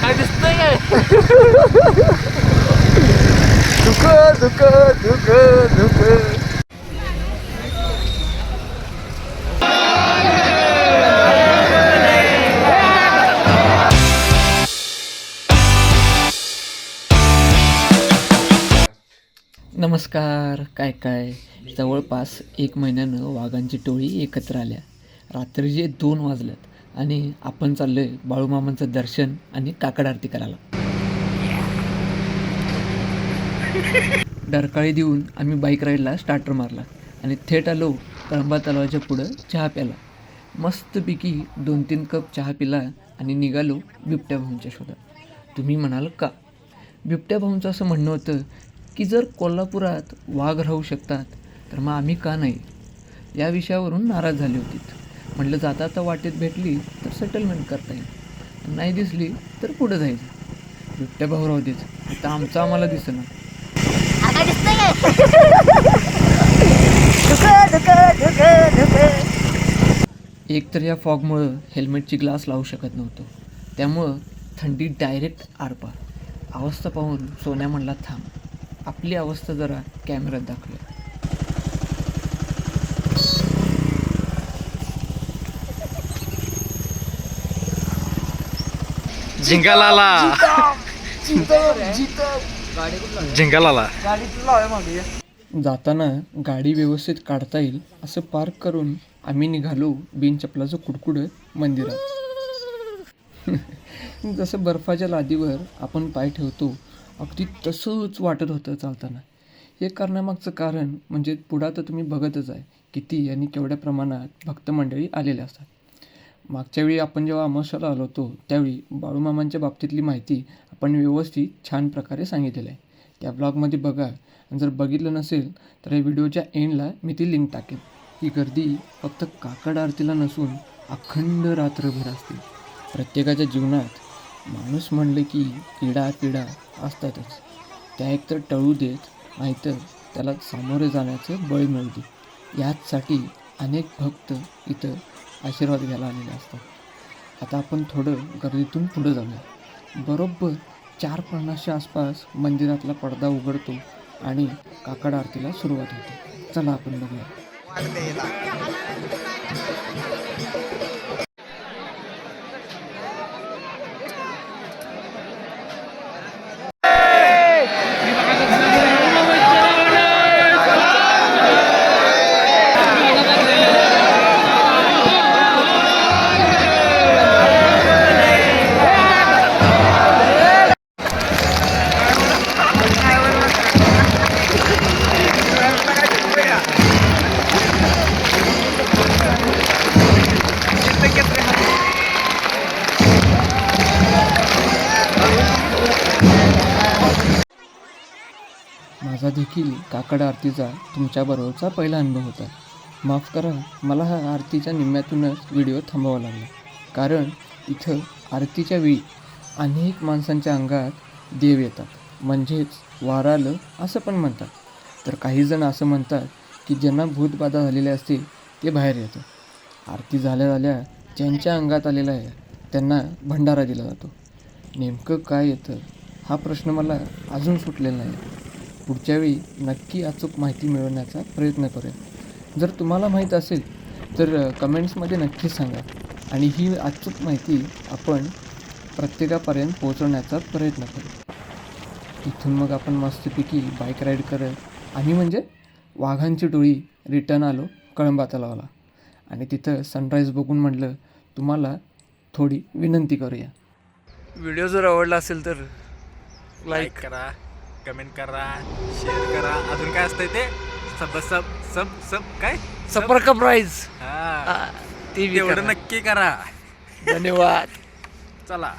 काय दिसतंय काय? दुख दुख दुख दुख. नमस्कार. काय जवळपास 1 महिन्यानं वाघांची टोळी एकत्र आल्या. रात्रीचे 2 वाजल्यात आणि आपण चाललोय बाळूमामांचं दर्शन आणि काकड आरती करायला. डरकाळी देऊन आम्ही बाईक राईडला स्टार्टर मारला आणि थेट आलो कळंबा तलावाच्या पुढं चहा प्याला. मस्तपैकी 2-3 कप चहा पिला आणि निघालो बिबट्या भाऊंच्या शोधात. तुम्ही म्हणाल का? बिबट्या भाऊंचं असं म्हणणं होतं की जर कोल्हापुरात वाघ राहू शकतात तर मग आम्ही का नाही, या विषयावरून नाराज झाली होती. म्हटलं जाता वाटेत भेटली तर सेटलमेंट करता येईल, नाही दिसली तर पुढं जायचं. बिबट्या भाऊ राहू देच, आता आमचं आम्हाला दिसेना. एक तर या फॉगमुळं हेल्मेटची ग्लास लावू शकत नव्हतो, त्यामुळं थंडी डायरेक्ट आरपार. अवस्था पाहून सोन्या म्हणला थांब, आपली अवस्था जरा कॅमेऱ्यात दाखवूया. झिंगालाला झिंगालाला जाताना गाडी व्यवस्थित काढता येईल असं पार्क करून आम्ही निघालो बिनचपलाचं कुडकुडत मंदिरात. जसं बर्फाच्या लादीवर आपण पाय ठेवतो अगदी तसंच वाटत होतं चालताना. हे करण्यामागचं कारण म्हणजे पुढं तर तुम्ही बघतच आहे किती आणि केवढ्या प्रमाणात भक्त मंडळी आलेले असतात. मागच्या वेळी आपण जेव्हा अमावस्याला आलो होतो त्यावेळी बाळूमामांच्या बाबतीतली माहिती आपण व्यवस्थित छान प्रकारे सांगितलेलं आहे. त्या ब्लॉगमध्ये बघा, आणि जर बघितलं नसेल तर या व्हिडिओच्या एंडला मी ती लिंक टाकेन. ही गर्दी फक्त काकड आरतीला नसून अखंड रात्रभर असते. प्रत्येकाच्या जीवनात माणूस म्हणलं की इडा पिडा असतातच. त्या एकतर टळू देत, नाहीतर त्याला सामोरे जाण्याचं बळ मिळू दे, याचसाठी अनेक भक्त इथं आशीर्वाद घ्यायला आलेले असतात. आता आपण थोडं गर्दीतून पुढं जाऊया. बरोबर 4:50च्या आसपास मंदिरातला पडदा उघडतो आणि काकड आरतीला सुरुवात होते. चला आपण बघूया. माझा देखील काकड आरतीचा तुमच्याबरोबरचा पहिला अनुभव होता. माफ करा, मला हा आरतीच्या निम्म्यातूनच व्हिडिओ थांबवावा लागला, कारण इथं आरतीच्या वेळी अनेक माणसांच्या अंगात देव येतात, म्हणजेच वारं आलं असं पण म्हणतात. तर काहीजण असं म्हणतात की ज्यांना भूतबाधा झालेले असते ते बाहेर येतं. आरती झाल्या ज्यांच्या अंगात आलेला आहे त्यांना भंडारा दिला जातो. नेमकं काय येतं हा प्रश्न मला अजून सुटलेला नाही. पुढच्या वेळी नक्की अचूक माहिती मिळवण्याचा प्रयत्न करूया. जर तुम्हाला माहीत असेल तर कमेंट्समध्ये नक्की सांगा आणि ही अचूक माहिती आपण प्रत्येकापर्यंत पोहोचवण्याचा प्रयत्न करू. तिथून मग आपण मस्तपैकी बाईक राईड करत आम्ही म्हणजे वाघांची टोळी रिटर्न आलो कळंबा तलावाला. आणि तिथं सनराईज बघून म्हटलं तुम्हाला थोडी विनंती करूया. व्हिडिओ जर आवडला असेल तर लाईक करा, कमेंट करा, शेअर करा. अजून काय असतंय ते सब काय संपर्क प्राईज हा ते एवढं नक्की करा. धन्यवाद. चला.